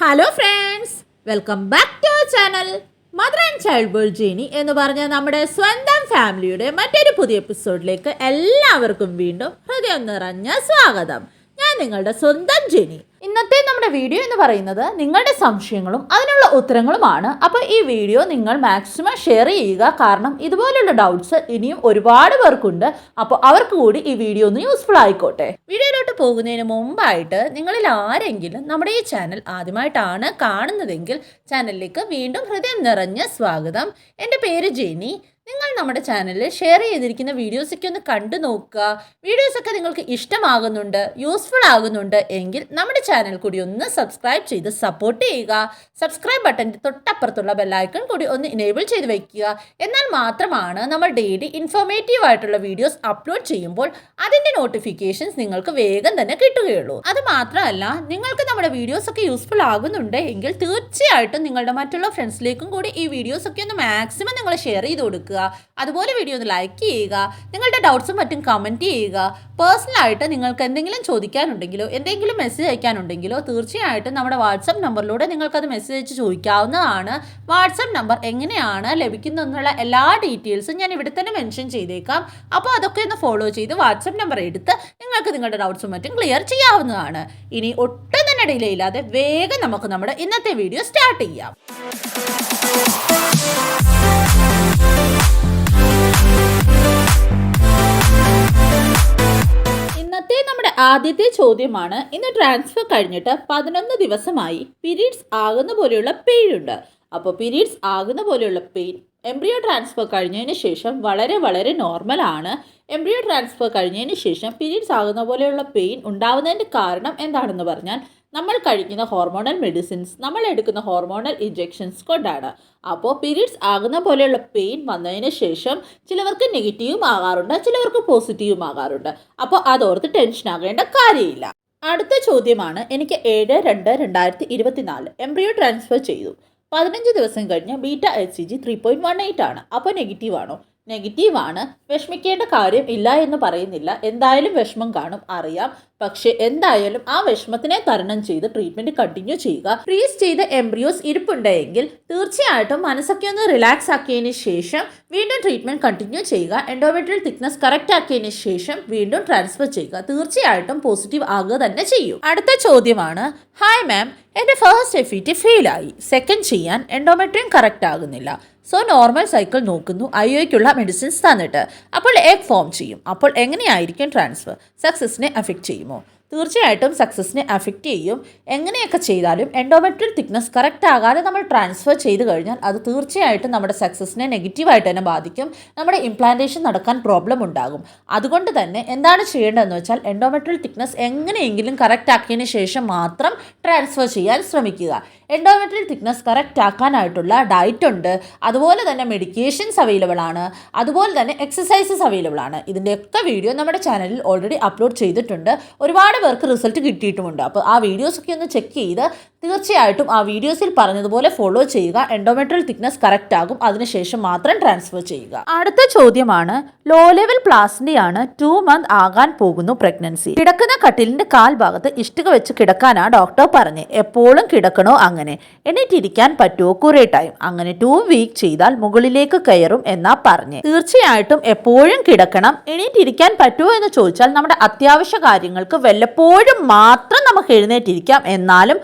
Hello friends, welcome back to our channel mother and child world journey എന്ന് പറഞ്ഞ നമ്മുടെ സ്വന്തം ഫാമിലിയുടെ മറ്റൊരു പുതിയ എപ്പിസോഡിലേക്ക് എല്ലാവർക്കും വീണ്ടും ഹൃദയം നിറഞ്ഞ സ്വാഗതം. ഞാൻ നിങ്ങളുടെ സ്വന്തം ജെനി. ഇന്നത്തെ നമ്മുടെ വീഡിയോ എന്ന് പറയുന്നത് നിങ്ങളുടെ സംശയങ്ങളും അതിനുള്ള ഉത്തരങ്ങളുമാണ്. അപ്പോൾ ഈ വീഡിയോ നിങ്ങൾ മാക്സിമം ഷെയർ ചെയ്യുക, കാരണം ഇതുപോലുള്ള ഡൗട്ട്സ് ഇനിയും ഒരുപാട് പേർക്കുണ്ട്. അപ്പോൾ അവർക്ക് കൂടി ഈ വീഡിയോ ഒന്ന് യൂസ്ഫുൾ ആയിക്കോട്ടെ. വീഡിയോയിലോട്ട് പോകുന്നതിന് മുമ്പായിട്ട് നിങ്ങളിൽ ആരെങ്കിലും നമ്മുടെ ഈ ചാനൽ ആദ്യമായിട്ടാണ് കാണുന്നതെങ്കിൽ ചാനലിലേക്ക് വീണ്ടും ഹൃദയം നിറഞ്ഞ സ്വാഗതം. എൻ്റെ പേര് ജെനി. നിങ്ങൾ നമ്മുടെ ചാനലിൽ ഷെയർ ചെയ്തിരിക്കുന്ന വീഡിയോസൊക്കെ ഒന്ന് കണ്ടു നോക്കുക. വീഡിയോസൊക്കെ നിങ്ങൾക്ക് ഇഷ്ടമാകുന്നുണ്ട്, യൂസ്ഫുൾ ആകുന്നുണ്ട് എങ്കിൽ നമ്മുടെ ചാനൽ കൂടി ഒന്ന് സബ്സ്ക്രൈബ് ചെയ്ത് സപ്പോർട്ട് ചെയ്യുക. സബ്സ്ക്രൈബ് ബട്ടൻ്റെ തൊട്ടപ്പുറത്തുള്ള ബെല്ലൈക്കൺ കൂടി ഒന്ന് ഇനേബിൾ ചെയ്ത് വയ്ക്കുക. എന്നാൽ മാത്രമാണ് നമ്മൾ ഡെയിലി ഇൻഫോർമേറ്റീവ് ആയിട്ടുള്ള വീഡിയോസ് അപ്ലോഡ് ചെയ്യുമ്പോൾ അതിൻ്റെ നോട്ടിഫിക്കേഷൻസ് നിങ്ങൾക്ക് വേഗം തന്നെ കിട്ടുകയുള്ളൂ. അത് മാത്രമല്ല, നിങ്ങൾക്ക് നമ്മുടെ വീഡിയോസൊക്കെ യൂസ്ഫുൾ ആകുന്നുണ്ട് എങ്കിൽ തീർച്ചയായിട്ടും നിങ്ങളുടെ മറ്റുള്ള ഫ്രണ്ട്സിലേക്കും കൂടി ഈ വീഡിയോസൊക്കെ ഒന്ന് മാക്സിമം നിങ്ങൾ ഷെയർ ചെയ്ത് കൊടുക്കുക. അതുപോലെ വീഡിയോ ഒന്ന് ലൈക്ക് ചെയ്യുക. നിങ്ങളുടെ ഡൗട്ട്സും മറ്റും കമൻറ്റ് ചെയ്യുക. പേഴ്സണലായിട്ട് നിങ്ങൾക്ക് എന്തെങ്കിലും ചോദിക്കാനുണ്ടെങ്കിലോ എന്തെങ്കിലും മെസ്സേജ് അയക്കാനുണ്ടെങ്കിലോ തീർച്ചയായിട്ടും നമ്മുടെ വാട്സപ്പ് നമ്പറിലൂടെ നിങ്ങൾക്കത് മെസ്സേജ് അയച്ച് ചോദിക്കാവുന്നതാണ്. വാട്സപ്പ് നമ്പർ എങ്ങനെയാണ് ലഭിക്കുന്നതെന്നുള്ള എല്ലാ ഡീറ്റെയിൽസും ഞാൻ ഇവിടെ തന്നെ മെൻഷൻ ചെയ്തേക്കാം. അപ്പോൾ അതൊക്കെ ഒന്ന് ഫോളോ ചെയ്ത് വാട്സപ്പ് നമ്പർ എടുത്ത് നിങ്ങൾക്ക് നിങ്ങളുടെ ഡൗട്ട്സും മറ്റും ക്ലിയർ ചെയ്യാവുന്നതാണ്. ഇനി ഒട്ടും തന്നെ ഡിലേ ഇല്ലാതെ വേഗം നമുക്ക് നമ്മുടെ ഇന്നത്തെ വീഡിയോ സ്റ്റാർട്ട് ചെയ്യാം. ഇന്നത്തെ നമ്മുടെ ആദ്യത്തെ ചോദ്യമാണ്. ഇന്ന് ട്രാൻസ്ഫർ കഴിഞ്ഞിട്ട് 11 ദിവസമായി പീരീഡ്സ് ആകുന്ന പോലെയുള്ള പെയിൻ ഉണ്ട്. അപ്പോൾ പീരീഡ്സ് ആകുന്ന പോലെയുള്ള പെയിൻ എംബ്രിയോ ട്രാൻസ്ഫർ കഴിഞ്ഞതിന് ശേഷം വളരെ വളരെ നോർമലാണ്. എംബ്രിയോ ട്രാൻസ്ഫർ കഴിഞ്ഞതിന് ശേഷം പീരീഡ്സ് ആകുന്ന പോലെയുള്ള പെയിൻ ഉണ്ടാവുന്നതിൻ്റെ കാരണം എന്താണെന്ന് പറഞ്ഞാൽ നമ്മൾ കഴിക്കുന്ന ഹോർമോണൽ മെഡിസിൻസ്, നമ്മൾ എടുക്കുന്ന ഹോർമോണൽ ഇഞ്ചെക്ഷൻസ് കൊണ്ടാണ്. അപ്പോൾ പീരീഡ്സ് ആകുന്ന പോലെയുള്ള പെയിൻ വന്നതിന് ശേഷം ചിലവർക്ക് നെഗറ്റീവും ആകാറുണ്ട്, ചിലവർക്ക് പോസിറ്റീവും ആകാറുണ്ട്. അപ്പോൾ അതോർത്ത് ടെൻഷൻ ആകേണ്ട കാര്യമില്ല. അടുത്ത ചോദ്യമാണ്. എനിക്ക് 7/2/2024 എംബ്രിയോ ട്രാൻസ്ഫർ ചെയ്തു. 15 ദിവസം കഴിഞ്ഞ് ബീറ്റ HCG 3.18 ആണ്. അപ്പോൾ നെഗറ്റീവാണോ? നെഗറ്റീവാണ്. വിഷമിക്കേണ്ട കാര്യം ഇല്ല എന്ന് പറയുന്നില്ല. എന്തായാലും വിഷമം കാണും, അറിയാം. പക്ഷേ എന്തായാലും ആ വിഷമത്തിനെ തരണം ചെയ്ത് ട്രീറ്റ്മെൻറ്റ് കണ്ടിന്യൂ ചെയ്യുക. ഫ്രീസ് ചെയ്ത എംബ്രിയോസ് ഇരിപ്പുണ്ടെങ്കിൽ തീർച്ചയായിട്ടും മനസ്സൊക്കെ ഒന്ന് റിലാക്സ് ആക്കിയതിന് ശേഷം വീണ്ടും ട്രീറ്റ്മെൻറ്റ് കണ്ടിന്യൂ ചെയ്യുക. എൻഡോമെട്രിയൽ തിക്നെസ് കറക്റ്റ് ആക്കിയതിന് ശേഷം വീണ്ടും ട്രാൻസ്ഫർ ചെയ്യുക. തീർച്ചയായിട്ടും പോസിറ്റീവ് ആകുക തന്നെ ചെയ്യും. അടുത്ത ചോദ്യമാണ്. ഹായ് മാം, എൻ്റെ ഫസ്റ്റ് FET ഫെയിലായി. സെക്കൻഡ് ചെയ്യാൻ എൻഡോമെട്രിയം കറക്റ്റ് ആകുന്നില്ല. സോ നോർമൽ സൈക്കിൾ നോക്കുന്നു, IUIക്കുള്ള മെഡിസിൻസ് തന്നിട്ട്. അപ്പോൾ എഗ് ഫോം ചെയ്യും. അപ്പോൾ എങ്ങനെയായിരിക്കും ട്രാൻസ്ഫർ? സക്സസിനെ അഫക്റ്റ് ചെയ്യുമോ? തീർച്ചയായിട്ടും സക്സസിനെ അഫക്റ്റ് ചെയ്യും. എങ്ങനെയൊക്കെ ചെയ്താലും എൻഡോമെട്രിയൽ തിക്നെസ് കറക്റ്റ് ആകാതെ നമ്മൾ ട്രാൻസ്ഫർ ചെയ്ത് കഴിഞ്ഞാൽ അത് തീർച്ചയായിട്ടും നമ്മുടെ സക്സസിനെ നെഗറ്റീവായിട്ട് തന്നെ ബാധിക്കും. നമ്മുടെ ഇംപ്ലാന്റേഷൻ നടക്കാൻ പ്രോബ്ലം ഉണ്ടാകും. അതുകൊണ്ട് തന്നെ എന്താണ് ചെയ്യേണ്ടതെന്ന് വെച്ചാൽ എൻഡോമെട്രിയൽ തിക്നെസ് എങ്ങനെയെങ്കിലും കറക്റ്റ് ആക്കിയതിന് ശേഷം മാത്രം ട്രാൻസ്ഫർ ചെയ്യാൻ ശ്രമിക്കുക. എൻഡോമെട്രിയൽ തിക്നെസ് കറക്റ്റ് ആക്കാനായിട്ടുള്ള ഡയറ്റ് ഉണ്ട്, അതുപോലെ തന്നെ മെഡിക്കേഷൻസ് അവൈലബിൾ ആണ്, അതുപോലെ തന്നെ എക്സസൈസസ് അവൈലബിൾ ആണ്. ഇതിൻ്റെയൊക്കെ വീഡിയോ നമ്മുടെ ചാനലിൽ ഓൾറെഡി അപ്ലോഡ് ചെയ്തിട്ടുണ്ട്. ഒരുപാട് പേർക്ക് റിസൾട്ട് കിട്ടിയിട്ടുമുണ്ട്. അപ്പോൾ ആ വീഡിയോസൊക്കെ ഒന്ന് ചെക്ക് ചെയ്ത് തീർച്ചയായിട്ടും ആ വീഡിയോസിൽ പറഞ്ഞതുപോലെ ഫോളോ ചെയ്യുക. എൻഡോമെട്രിയൽ തിക്നെസ് കറക്റ്റ് ആകും, അതിനുശേഷം മാത്രം ട്രാൻസ്ഫർ ചെയ്യുക. അടുത്ത ചോദ്യമാണ്. ലോ ലെവൽ പ്ലാസിൻ്റെയാണ് 2 മന്ത് ആകാൻ പോകുന്നു പ്രഗ്നൻസി. കിടക്കുന്ന കട്ടിലിൻ്റെ കാൽഭാഗത്ത് ഇഷ്ടിക വെച്ച് കിടക്കാനാണ് ഡോക്ടർ പറഞ്ഞത്. എപ്പോഴും കിടക്കണോ? അങ്ങനെ എണീറ്റിരിക്കാൻ പറ്റുമോ? കുറേ ടൈം. അങ്ങനെ 2 വീക്ക് ചെയ്താൽ മുകളിലേക്ക് കയറും എന്നാ പറഞ്ഞ്. തീർച്ചയായിട്ടും എപ്പോഴും കിടക്കണം. എണീറ്റിരിക്കാൻ പറ്റുമോ എന്ന് ചോദിച്ചാൽ നമ്മുടെ അത്യാവശ്യ കാര്യങ്ങൾക്ക് വല്ലപ്പോഴും മാത്രം നമുക്ക് എഴുന്നേറ്റിരിക്കാം. എന്നാലും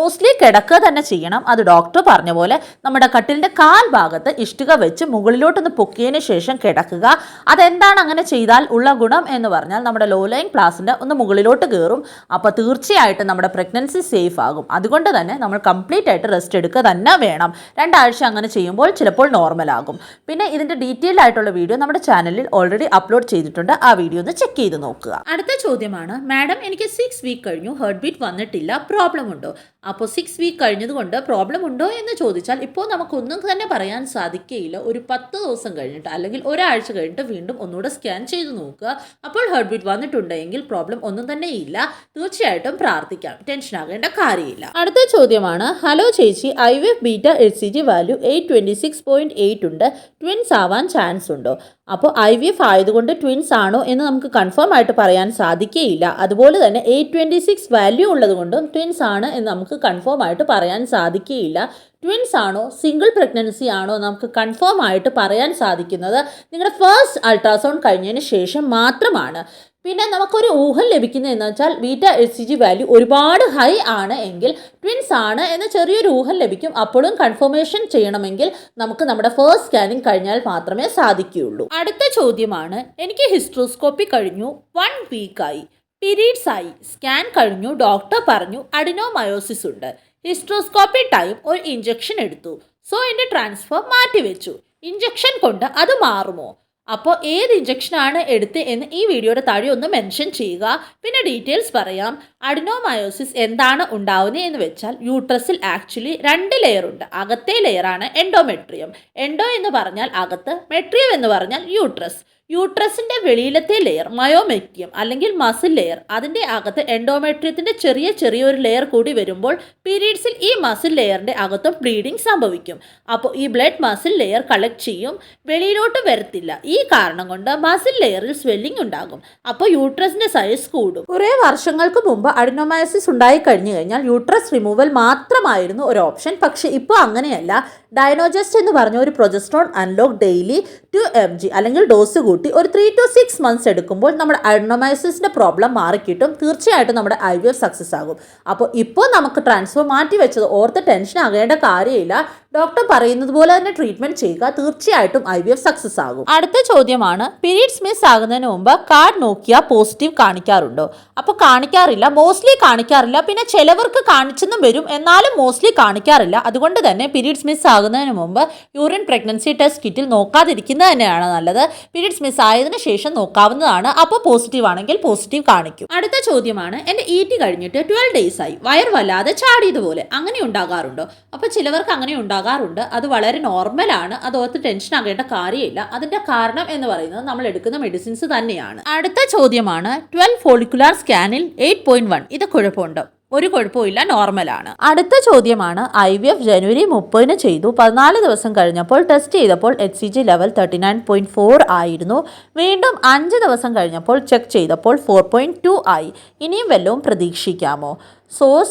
മോസ്റ്റ്ലി കിടക്കുക തന്നെ ചെയ്യണം. അത് ഡോക്ടർ പറഞ്ഞ പോലെ നമ്മുടെ കട്ടിലിൻ്റെ കാൽഭാഗത്ത് ഇഷ്ടിക വെച്ച് മുകളിലോട്ടൊന്ന് പൊക്കിയതിന് ശേഷം കിടക്കുക. അതെന്താണ് അങ്ങനെ ചെയ്താൽ ഉള്ള ഗുണം എന്ന് പറഞ്ഞാൽ നമ്മുടെ ലോ ലൈൻ പ്ലാസിൻ്റെ ഒന്ന് മുകളിലോട്ട് കയറും. അപ്പോൾ തീർച്ചയായിട്ടും നമ്മുടെ പ്രഗ്നൻസി സേഫ് ആകും. അതുകൊണ്ട് തന്നെ നമ്മൾ കംപ്ലീറ്റ് ആയിട്ട് റെസ്റ്റ് എടുക്കുക തന്നെ വേണം. 2 ആഴ്ച അങ്ങനെ ചെയ്യുമ്പോൾ ചിലപ്പോൾ നോർമൽ ആകും. പിന്നെ ഇതിൻ്റെ ഡീറ്റെയിൽഡ് ആയിട്ടുള്ള വീഡിയോ നമ്മുടെ ചാനലിൽ ഓൾറെഡി അപ്ലോഡ് ചെയ്തിട്ടുണ്ട്. ആ വീഡിയോ ഒന്ന് ചെക്ക് ചെയ്ത് നോക്കുക. അടുത്ത ചോദ്യമാണ്. മാഡം, എനിക്ക് 6 വീക്ക് കഴിഞ്ഞു, ഹേർട്ട് ബീറ്റ് വന്നിട്ടില്ല, പ്രോബ്ലം ഉണ്ടോ? അപ്പോൾ 6 വീക്ക് കഴിഞ്ഞതുകൊണ്ട് പ്രോബ്ലം ഉണ്ടോ എന്ന് ചോദിച്ചാൽ ഇപ്പോൾ നമുക്കൊന്നും തന്നെ പറയാൻ സാധിക്കുകയില്ല. ഒരു 10 ദിവസം കഴിഞ്ഞിട്ട് അല്ലെങ്കിൽ ഒരാഴ്ച കഴിഞ്ഞിട്ട് വീണ്ടും ഒന്നുകൂടെ സ്കാൻ ചെയ്ത് നോക്കുക. അപ്പോൾ ഹേർട്ട് ബീറ്റ് വന്നിട്ടുണ്ടെങ്കിൽ പ്രോബ്ലം ഒന്നും തന്നെ ഇല്ല. തീർച്ചയായിട്ടും പ്രാർത്ഥിക്കാം, ടെൻഷൻ ആകേണ്ട കാര്യമില്ല. അടുത്ത ചോദ്യമാണ്. ഹലോ ചേച്ചി, IVF ബീറ്റ HCG വാല്യൂ 826.8 ഉണ്ട്. ട്വിൻസ് ആവാൻ ചാൻസ് ഉണ്ടോ? അപ്പോൾ IVF ആയതുകൊണ്ട് ട്വിൻസ് ആണോ എന്ന് നമുക്ക് കൺഫേം ആയിട്ട് പറയാൻ സാധിക്കുകയില്ല. അതുപോലെ തന്നെ 826 വാല്യൂ ഉള്ളതുകൊണ്ടും ട്വിൻസ് ആണ് എന്ന് നമുക്ക് കൺഫേം ആയിട്ട് പറയാൻ സാധിക്കുകയില്ല. ട്വിൻസ് ആണോ സിംഗിൾ പ്രഗ്നൻസി ആണോ നമുക്ക് കൺഫേം ആയിട്ട് പറയാൻ സാധിക്കുന്നത് നിങ്ങളുടെ ഫസ്റ്റ് അൾട്രാസൗണ്ട് കഴിഞ്ഞതിന് ശേഷം മാത്രമാണ്. പിന്നെ നമുക്കൊരു ഊഹം ലഭിക്കുന്നത് വെച്ചാൽ β-HCG വാല്യൂ ഒരുപാട് ഹൈ ആണ് എങ്കിൽ ട്വിൻസ് ആണ് എന്ന് ചെറിയൊരു ഊഹം ലഭിക്കും. അപ്പോഴും കൺഫർമേഷൻ ചെയ്യണമെങ്കിൽ നമുക്ക് നമ്മുടെ ഫസ്റ്റ് സ്കാനിങ് കഴിഞ്ഞാൽ മാത്രമേ സാധിക്കുകയുള്ളൂ. അടുത്ത ചോദ്യമാണ്, എനിക്ക് ഹിസ്ട്രോസ്കോപ്പി കഴിഞ്ഞു 1 വീക്കായി, പീരീഡ്സ് ആയി, സ്കാൻ കഴിഞ്ഞു, ഡോക്ടർ പറഞ്ഞു അഡിനോമയോസിസ് ഉണ്ട്, ഹിസ്ട്രോസ്കോപ്പി ടൈം ഒരു ഇഞ്ചക്ഷൻ എടുത്തു, സോ എൻ്റെ ട്രാൻസ്ഫർ മാറ്റിവെച്ചു, ഇഞ്ചക്ഷൻ കൊണ്ട് അത് മാറുമോ? അപ്പോൾ ഏത് ഇഞ്ചക്ഷനാണ് എടുത്ത് എന്ന് ഈ വീഡിയോയുടെ താഴെ ഒന്ന് മെൻഷൻ ചെയ്യുക. പിന്നെ ഡീറ്റെയിൽസ് പറയാം. അഡിനോമയോസിസ് എന്താണ് ഉണ്ടാവുന്നത് എന്ന് വെച്ചാൽ യൂട്രസിൽ ആക്ച്വലി 2 ലെയർ ഉണ്ട്. അകത്തെ ലെയറാണ് എൻഡോമെട്രിയം. എൻഡോ എന്ന് പറഞ്ഞാൽ അകത്ത്, മെട്രിയം എന്ന് പറഞ്ഞാൽ യൂട്രസ്. യൂട്രസിൻ്റെ വെളിയിലത്തെ ലെയർ മയോമെട്രിയം അല്ലെങ്കിൽ മസിൽ ലെയർ, അതിൻ്റെ അകത്ത് എൻഡോമെട്രിയത്തിൻ്റെ ചെറിയൊരു ലെയർ കൂടി വരുമ്പോൾ പീരീഡ്സിൽ ഈ മസിൽ ലെയറിൻ്റെ അകത്തും ബ്ലീഡിങ് സംഭവിക്കും. അപ്പോൾ ഈ ബ്ലഡ് മസിൽ ലെയർ കളക്ട് ചെയ്യും, വെളിയിലോട്ട് വരത്തില്ല. ഈ കാരണം കൊണ്ട് മസിൽ ലെയറിൽ സ്വെല്ലിംഗ് ഉണ്ടാകും. അപ്പോൾ യൂട്രസിൻ്റെ സൈസ് കൂടും. കുറേ വർഷങ്ങൾക്ക് മുമ്പ് അഡിനോമയോസിസ് ഉണ്ടായി കഴിഞ്ഞു കഴിഞ്ഞാൽ യൂട്രസ് റിമൂവൽ മാത്രമായിരുന്നു ഒരു ഓപ്ഷൻ. പക്ഷേ ഇപ്പോൾ അങ്ങനെയല്ല. ഡൈനോജസ്റ്റ് എന്ന് പറഞ്ഞ ഒരു പ്രൊജസ്ട്രോൺ അൺലോക്ക് ഡെയിലി 2 mg അല്ലെങ്കിൽ ഡോസ് കൂട്ടി ഒരു 3 to 6 months എടുക്കുമ്പോൾ നമ്മുടെ അഡിനോമയോസിസിൻ്റെ പ്രോബ്ലം മാറിക്കിട്ടും. തീർച്ചയായിട്ടും നമ്മുടെ IVF സക്സസ് ആകും. അപ്പോൾ ഇപ്പോൾ നമുക്ക് ട്രാൻസ്ഫർ മാറ്റി വെച്ചത് ഓർത്ത് ടെൻഷൻ ആകേണ്ട കാര്യമില്ല. ഡോക്ടർ പറയുന്നത് പോലെ തന്നെ ട്രീറ്റ്മെന്റ് ചെയ്യുക. തീർച്ചയായിട്ടും IVF സക്സസ് ആകും. അടുത്ത ചോദ്യമാണ്, പീരീഡ്സ് മിസ് ആകുന്നതിന് മുമ്പ് കാർഡ് നോക്കിയാൽ പോസിറ്റീവ് കാണിക്കാറുണ്ടോ? അപ്പോൾ കാണിക്കാറില്ല, മോസ്റ്റ്ലി കാണിക്കാറില്ല. പിന്നെ ചിലവർക്ക് കാണിച്ചെന്നും വരും, എന്നാലും മോസ്റ്റ്ലി കാണിക്കാറില്ല. അതുകൊണ്ട് തന്നെ പീരീഡ്സ് മിസ് ആകുന്നതിന് മുമ്പ് യൂറിൻ പ്രഗ്നൻസി ടെസ്റ്റ് കിറ്റിൽ നോക്കാതിരിക്കുന്നത് തന്നെയാണ് നല്ലത്. പീരീഡ്സ് മിസ് ആയതിനു ശേഷം നോക്കാവുന്നതാണ്. അപ്പോൾ പോസിറ്റീവ് ആണെങ്കിൽ പോസിറ്റീവ് കാണിക്കും. അടുത്ത ചോദ്യമാണ്, എൻ്റെ ET കഴിഞ്ഞിട്ട് 12 days ആയി, വയർ വല്ലാതെ ചാടിയതുപോലെ, അങ്ങനെ ഉണ്ടാകാറുണ്ടോ? അപ്പോൾ ചിലവർക്ക് അങ്ങനെ ഉണ്ടാകാറുണ്ട്. അത് വളരെ നോർമലാണ്. അത് ഓർത്ത് ടെൻഷൻ ആകേണ്ട കാര്യമില്ല. അതിൻ്റെ കാരണം എന്ന് പറയുന്നത് നമ്മൾ എടുക്കുന്ന മെഡിസിൻസ് തന്നെയാണ്. അടുത്ത ചോദ്യമാണ്, 12 ഫോളിക്കുലാർ സ്കാനിൽ 8.1, ഇത് കുഴപ്പമുണ്ടോ? ഒരു കുഴപ്പമില്ല, നോർമലാണ്. അടുത്ത ചോദ്യമാണ്, IVF ജനുവരി 30 ചെയ്തു, 14 ദിവസം കഴിഞ്ഞപ്പോൾ ടെസ്റ്റ് ചെയ്തപ്പോൾ HCG ലെവൽ 39.4 ആയിരുന്നു. വീണ്ടും 5 ദിവസം കഴിഞ്ഞപ്പോൾ ചെക്ക് ചെയ്തപ്പോൾ 4.2 ആയി. ഇനിയും വല്ലതും പ്രതീക്ഷിക്കാമോ?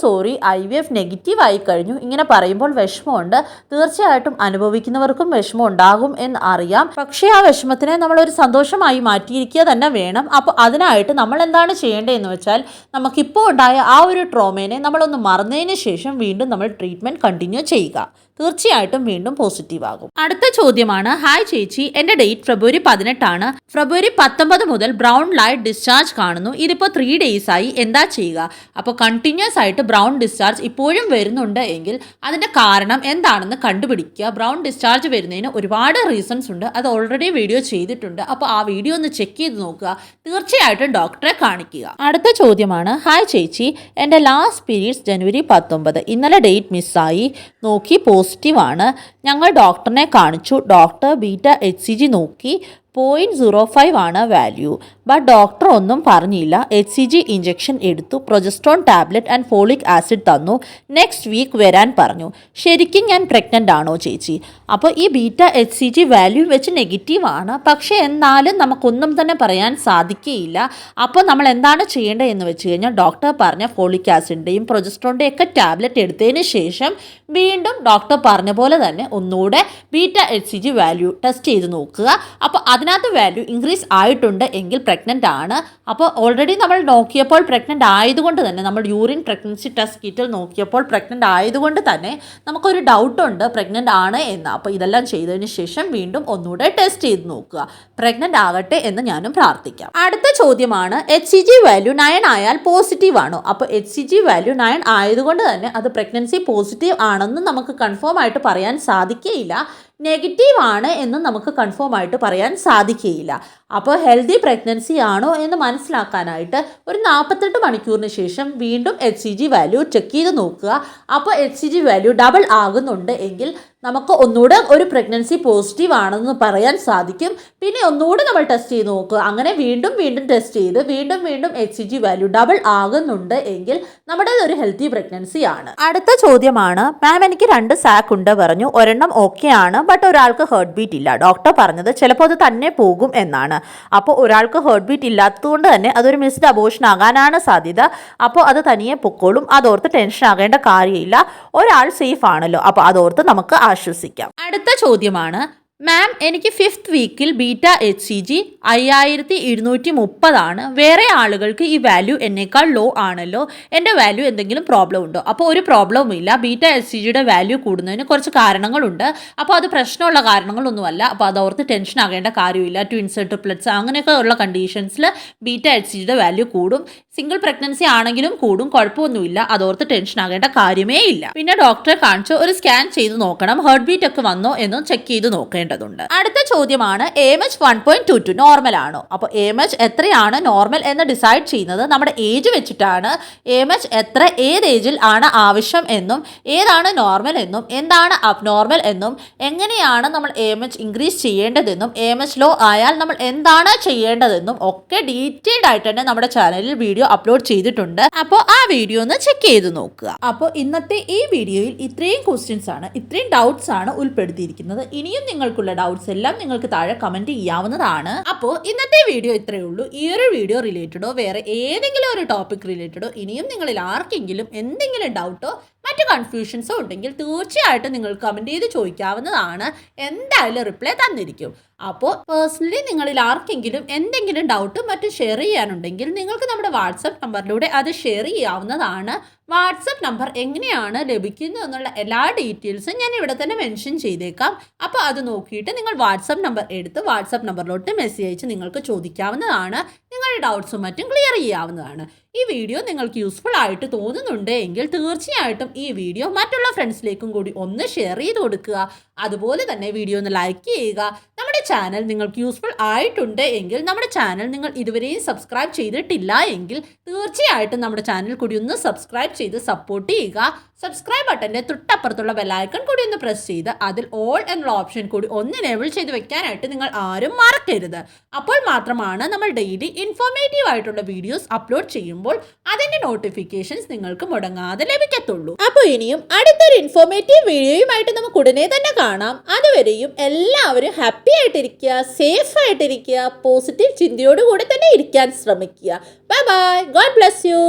സോറി, IVF നെഗറ്റീവ് ആയി കഴിഞ്ഞു. ഇങ്ങനെ പറയുമ്പോൾ വിഷമമുണ്ട്. തീർച്ചയായിട്ടും അനുഭവിക്കുന്നവർക്കും വിഷമം ഉണ്ടാകും എന്ന് അറിയാം. പക്ഷേ ആ വിഷമത്തിനെ നമ്മളൊരു സന്തോഷമായി മാറ്റിയിരിക്കുക തന്നെ വേണം. അപ്പോൾ അതിനായിട്ട് നമ്മൾ എന്താണ് ചെയ്യേണ്ടതെന്ന് വെച്ചാൽ, നമുക്കിപ്പോൾ ഉണ്ടായ ആ ഒരു ട്രോമേനെ നമ്മളൊന്ന് മറന്നതിന് ശേഷം വീണ്ടും നമ്മൾ ട്രീറ്റ്മെൻറ്റ് കണ്ടിന്യൂ ചെയ്യുക. തീർച്ചയായിട്ടും വീണ്ടും പോസിറ്റീവ് ആകും. അടുത്ത ചോദ്യമാണ്, ഹായ് ചേച്ചി, എൻ്റെ ഡേറ്റ് ഫെബ്രുവരി 18 ആണ്. ഫെബ്രുവരി 19 മുതൽ ബ്രൗൺ ലൈറ്റ് ഡിസ്ചാർജ് കാണുന്നു. ഇതിപ്പോൾ 3 days ആയി, എന്താ ചെയ്യുക? അപ്പോൾ കണ്ടിന്യൂസ് ആയിട്ട് ബ്രൗൺ ഡിസ്ചാർജ് ഇപ്പോഴും വരുന്നുണ്ട് എങ്കിൽ അതിൻ്റെ കാരണം എന്താണെന്ന് കണ്ടുപിടിക്കുക. ബ്രൗൺ ഡിസ്ചാർജ് വരുന്നതിന് ഒരുപാട് റീസൺസ് ഉണ്ട്. അത് ഓൾറെഡി വീഡിയോ ചെയ്തിട്ടുണ്ട്. അപ്പോൾ ആ വീഡിയോ ഒന്ന് ചെക്ക് ചെയ്ത് നോക്കുക. തീർച്ചയായിട്ടും ഡോക്ടറെ കാണിക്കുക. അടുത്ത ചോദ്യമാണ്, ഹായ് ചേച്ചി, എൻ്റെ ലാസ്റ്റ് പീരീഡ്സ് ജനുവരി 19, ഇന്നലെ ഡേറ്റ് മിസ്സായി, നോക്കി പോസിറ്റീവാണ്. ഞങ്ങൾ ഡോക്ടറിനെ കാണിച്ചു. ഡോക്ടർ β-HCG നോക്കി 0.05 ആണ് വാല്യൂ. ബട്ട് ഡോക്ടർ ഒന്നും പറഞ്ഞില്ല. HCG ഇഞ്ചക്ഷൻ എടുത്തു, progesterone tablet and folic acid തന്നു. നെക്സ്റ്റ് വീക്ക് വരാൻ പറഞ്ഞു. ശരിക്കും ഞാൻ പ്രഗ്നൻ്റ് ആണോ ചേച്ചി? അപ്പോൾ ഈ β-HCG വാല്യൂ വെച്ച് നെഗറ്റീവ് ആണ്. പക്ഷേ എന്നാലും നമുക്കൊന്നും തന്നെ പറയാൻ സാധിക്കുകയില്ല. അപ്പോൾ നമ്മൾ എന്താണ് ചെയ്യേണ്ടത് എന്ന് വെച്ച് കഴിഞ്ഞാൽ, ഡോക്ടർ പറഞ്ഞ ഫോളിക് ആസിഡിൻ്റെയും പ്രൊജസ്ട്രോണിൻ്റെയും ഒക്കെ ടാബ്ലറ്റ് എടുത്തതിന് ശേഷം വീണ്ടും ഡോക്ടർ പറഞ്ഞ പോലെ തന്നെ ഒന്നുകൂടെ β-HCG വാല്യൂ ടെസ്റ്റ് ചെയ്ത് നോക്കുക. അപ്പോൾ അതിനകത്ത് വാല്യൂ ഇൻക്രീസ് ആയിട്ടുണ്ട് എങ്കിൽ പ്രഗ്നൻ്റ് ആണ്. അപ്പോൾ ഓൾറെഡി നമ്മൾ നോക്കിയപ്പോൾ പ്രഗ്നൻ്റ് ആയതുകൊണ്ട് തന്നെ, നമ്മൾ യൂറിൻ പ്രഗ്നൻസി ടെസ്റ്റ് കിറ്റിൽ നോക്കിയപ്പോൾ പ്രഗ്നൻ്റ് ആയതുകൊണ്ട് തന്നെ നമുക്കൊരു ഡൗട്ടുണ്ട് പ്രഗ്നൻ്റ് ആണ് എന്ന്. അപ്പോൾ ഇതെല്ലാം ചെയ്തതിന് ശേഷം വീണ്ടും ഒന്നുകൂടെ ടെസ്റ്റ് ചെയ്ത് നോക്കുക. പ്രഗ്നൻ്റ് ആകട്ടെ എന്ന് ഞാനും പ്രാർത്ഥിക്കാം. അടുത്ത ചോദ്യമാണ്, HCG വാല്യൂ 9 ആയാൽ പോസിറ്റീവ് ആണോ? അപ്പോൾ HCG വാല്യൂ 9 ആയതുകൊണ്ട് തന്നെ അത് പ്രഗ്നൻസി പോസിറ്റീവ് ആണെന്ന് നമുക്ക് കൺഫേം ആയിട്ട് പറയാൻ സാധിക്കുകയില്ല. നെഗറ്റീവ് ആണ് എന്ന് നമുക്ക് കൺഫേം ആയിട്ട് പറയാൻ സാധിക്കുകയില്ല. അപ്പോൾ ഹെൽത്തി പ്രഗ്നൻസി ആണോ എന്ന് മനസ്സിലാക്കാനായിട്ട് ഒരു 48 മണിക്കൂറിന് ശേഷം വീണ്ടും HCG വാല്യൂ ചെക്ക് ചെയ്ത് നോക്കുക. അപ്പോൾ HCG വാല്യൂ ഡബിൾ ആകുന്നുണ്ട് എങ്കിൽ നമുക്ക് ഒന്നുകൂടെ ഒരു പ്രഗ്നൻസി പോസിറ്റീവ് ആണെന്ന് പറയാൻ സാധിക്കും. പിന്നെ ഒന്നുകൂടെ നമ്മൾ ടെസ്റ്റ് ചെയ്ത് നോക്കുക. അങ്ങനെ വീണ്ടും ടെസ്റ്റ് ചെയ്ത് വീണ്ടും HCG വാല്യൂ ഡബിൾ ആകുന്നുണ്ട് എങ്കിൽ നമ്മുടെ ഒരു ഹെൽത്തി പ്രഗ്നൻസി ആണ്. അടുത്ത ചോദ്യമാണ്, മാം എനിക്ക് 2 സാക്ക് ഉണ്ട് പറഞ്ഞു, ഒരെണ്ണം ഓക്കെ ആണ്, ബട്ട് ഒരാൾക്ക് ഹേർട്ട് ബീറ്റ് ഇല്ല. ഡോക്ടർ പറഞ്ഞത് ചിലപ്പോൾ അത് തന്നെ പോകും എന്നാണ്. അപ്പോൾ ഒരാൾക്ക് ഹേർട്ട് ബീറ്റ് ഇല്ലാത്തതുകൊണ്ട് തന്നെ അതൊരു മിസ്ഡ് അബോർഷൻ ആകാനാണ് സാധ്യത. അപ്പോൾ അത് തനിയെ പൊക്കോളും, അതോർത്ത് ടെൻഷൻ ആകേണ്ട കാര്യമില്ല. ഒരാൾ സേഫ് ആണല്ലോ, അപ്പോൾ അതോർത്ത് നമുക്ക് ആശ്വസിക്കാം. അടുത്ത ചോദ്യമാണ്, മാം എനിക്ക് 5th വീക്കിൽ ബീറ്റ HCG 5230 ആണ്. വേറെ ആളുകൾക്ക് ഈ വാല്യൂ എന്നേക്കാൾ ലോ ആണല്ലോ. എൻ്റെ വാല്യൂ എന്തെങ്കിലും പ്രോബ്ലം ഉണ്ടോ? അപ്പോൾ ഒരു പ്രോബ്ലവും ഇല്ല. ബീറ്റ HCGയുടെ വാല്യൂ കൂടുന്നതിന് കുറച്ച് കാരണങ്ങളുണ്ട്. അപ്പോൾ അത് പ്രശ്നമുള്ള കാരണങ്ങളൊന്നുമല്ല. അപ്പോൾ അതോർത്ത് ടെൻഷൻ ആകേണ്ട കാര്യമില്ല. ട്വിൻസ്, ട്രിപ്ലറ്റ്സ് അങ്ങനെയൊക്കെ ഉള്ള കണ്ടീഷൻസിൽ ബീറ്റ HCGയുടെ വാല്യൂ കൂടും. സിംഗിൾ പ്രഗ്നൻസി ആണെങ്കിലും കൂടും, കുഴപ്പമൊന്നുമില്ല. അതോർത്ത് ടെൻഷൻ ആകേണ്ട കാര്യമേ ഇല്ല. പിന്നെ ഡോക്ടറെ കാണിച്ച് ഒരു സ്കാൻ ചെയ്ത് നോക്കണം, ഹേർട്ട് ബീറ്റ് ഒക്കെ വന്നോ എന്നും ചെക്ക് ചെയ്ത് നോക്കേണ്ടതുണ്ട്. അടുത്ത ചോദ്യമാണ്, AMH 1.22 നോർമൽ ആണോ? അപ്പോൾ AMH എത്രയാണ് നോർമൽ എന്ന് ഡിസൈഡ് ചെയ്യുന്നത് നമ്മുടെ ഏജ് വെച്ചിട്ടാണ്. AMH എത്ര ഏത് ഏജിൽ ആണ് ആവശ്യം എന്നും ഏതാണ് നോർമൽ എന്നും എന്താണ് അബ്നോർമൽ എന്നും എങ്ങനെയാണ് നമ്മൾ AMH ഇൻക്രീസ് ചെയ്യേണ്ടതെന്നും AMH ലോ ആയാൽ നമ്മൾ എന്താണ് ചെയ്യേണ്ടതെന്നും ഒക്കെ ഡീറ്റെയിൽഡ് ആയിട്ട് തന്നെ നമ്മുടെ ചാനലിൽ വീഡിയോ അപ്ലോഡ് ചെയ്തിട്ടുണ്ട്. അപ്പോൾ ആ വീഡിയോ ഒന്ന് ചെക്ക് ചെയ്ത് നോക്കുക. അപ്പോൾ ഇന്നത്തെ ഈ വീഡിയോയിൽ ഇത്രയും ക്വസ്റ്റ്യൻസ് ആണ്, ഇത്രയും ഡൗട്ട്സ് ആണ് ഉൾപ്പെടുത്തിയിരിക്കുന്നത്. ഇനിയും നിങ്ങൾക്കുള്ള ഡൗട്ട്സ് എല്ലാം നിങ്ങൾക്ക് താഴെ കമന്റ് ചെയ്യാവുന്നതാണ്. അപ്പോൾ ഇന്നത്തെ വീഡിയോ ഇത്രയേ ഉള്ളൂ. ഈ ഒരു വീഡിയോ റിലേറ്റഡോ വേറെ ഏതെങ്കിലും ഒരു ടോപ്പിക് റിലേറ്റഡോ ഇനിയും നിങ്ങളിൽ ആർക്കെങ്കിലും എന്തെങ്കിലും ഡൗട്ടോ മറ്റു കൺഫ്യൂഷൻസോ ഉണ്ടെങ്കിൽ തീർച്ചയായിട്ടും നിങ്ങൾ കമൻറ്റ് ചെയ്ത് ചോദിക്കാവുന്നതാണ്. എന്തായാലും റിപ്ലൈ തന്നിരിക്കും. അപ്പോൾ പേഴ്സണലി നിങ്ങളിൽ ആർക്കെങ്കിലും എന്തെങ്കിലും ഡൗട്ടും മറ്റും ഷെയർ ചെയ്യാനുണ്ടെങ്കിൽ നിങ്ങൾക്ക് നമ്മുടെ വാട്സപ്പ് നമ്പറിലൂടെ അത് ഷെയർ ചെയ്യാവുന്നതാണ്. വാട്സപ്പ് നമ്പർ എങ്ങനെയാണ് ലഭിക്കുന്നത് എന്നുള്ള എല്ലാ ഡീറ്റെയിൽസും ഞാൻ ഇവിടെ തന്നെ മെൻഷൻ ചെയ്തേക്കാം. അപ്പോൾ അത് നോക്കിയിട്ട് നിങ്ങൾ വാട്സപ്പ് നമ്പർ എടുത്ത് വാട്സപ്പ് നമ്പറിലോട്ട് മെസ്സേജ് അയച്ച് നിങ്ങൾക്ക് ചോദിക്കാവുന്നതാണ്. നിങ്ങളുടെ ഡൗട്ട്സും മറ്റും ക്ലിയർ ചെയ്യാവുന്നതാണ്. ഈ വീഡിയോ നിങ്ങൾക്ക് യൂസ്ഫുൾ ആയിട്ട് തോന്നുന്നുണ്ട് എങ്കിൽ തീർച്ചയായിട്ടും ഈ വീഡിയോ മറ്റുള്ള ഫ്രണ്ട്സിലേക്കും കൂടി ഒന്ന് ഷെയർ ചെയ്ത് കൊടുക്കുക. അതുപോലെ തന്നെ വീഡിയോ ഒന്ന് ലൈക്ക് ചെയ്യുക. നമ്മുടെ ചാനൽ നിങ്ങൾക്ക് യൂസ്ഫുൾ ആയിട്ടുണ്ട് എങ്കിൽ നമ്മുടെ ചാനൽ നിങ്ങൾ ഇതുവരെയും സബ്സ്ക്രൈബ് ചെയ്തിട്ടില്ല എങ്കിൽ തീർച്ചയായിട്ടും നമ്മുടെ ചാനൽ കൂടി ഒന്ന് സബ്സ്ക്രൈബ് ചെയ്ത് സപ്പോർട്ട് ചെയ്യുക. സബ്സ്ക്രൈബ് ബട്ടൻ്റെ തൊട്ടപ്പുറത്തുള്ള ബെല്ലൈക്കൺ കൂടി ഒന്ന് പ്രസ് ചെയ്ത് അതിൽ ഓൾ എന്നുള്ള ഓപ്ഷൻ കൂടി ഒന്ന് എനേബിൾ ചെയ്ത് വെക്കാനായിട്ട് നിങ്ങൾ ആരും മറക്കരുത്. അപ്പോൾ മാത്രമാണ് നമ്മൾ ഡെയിലി ഇൻഫോർമേറ്റീവ് ആയിട്ടുള്ള വീഡിയോസ് അപ്ലോഡ് ചെയ്യുമ്പോൾ അതിൻ്റെ നോട്ടിഫിക്കേഷൻസ് നിങ്ങൾക്ക് മുടങ്ങാതെ ലഭിക്കത്തുള്ളൂ. അപ്പോൾ ഇനിയും അടുത്തൊരു ഇൻഫോർമേറ്റീവ് വീഡിയോയുമായിട്ട് നമുക്ക് ഉടനെ തന്നെ കാണാം. അതുവരെയും എല്ലാവരും ഹാപ്പി ആയിട്ടിരിക്കുക, സേഫ് ആയിട്ടിരിക്കുക, പോസിറ്റീവ് ചിന്തയോടുകൂടി തന്നെ ഇരിക്കാൻ ശ്രമിക്കുക. Bye bye, God bless you.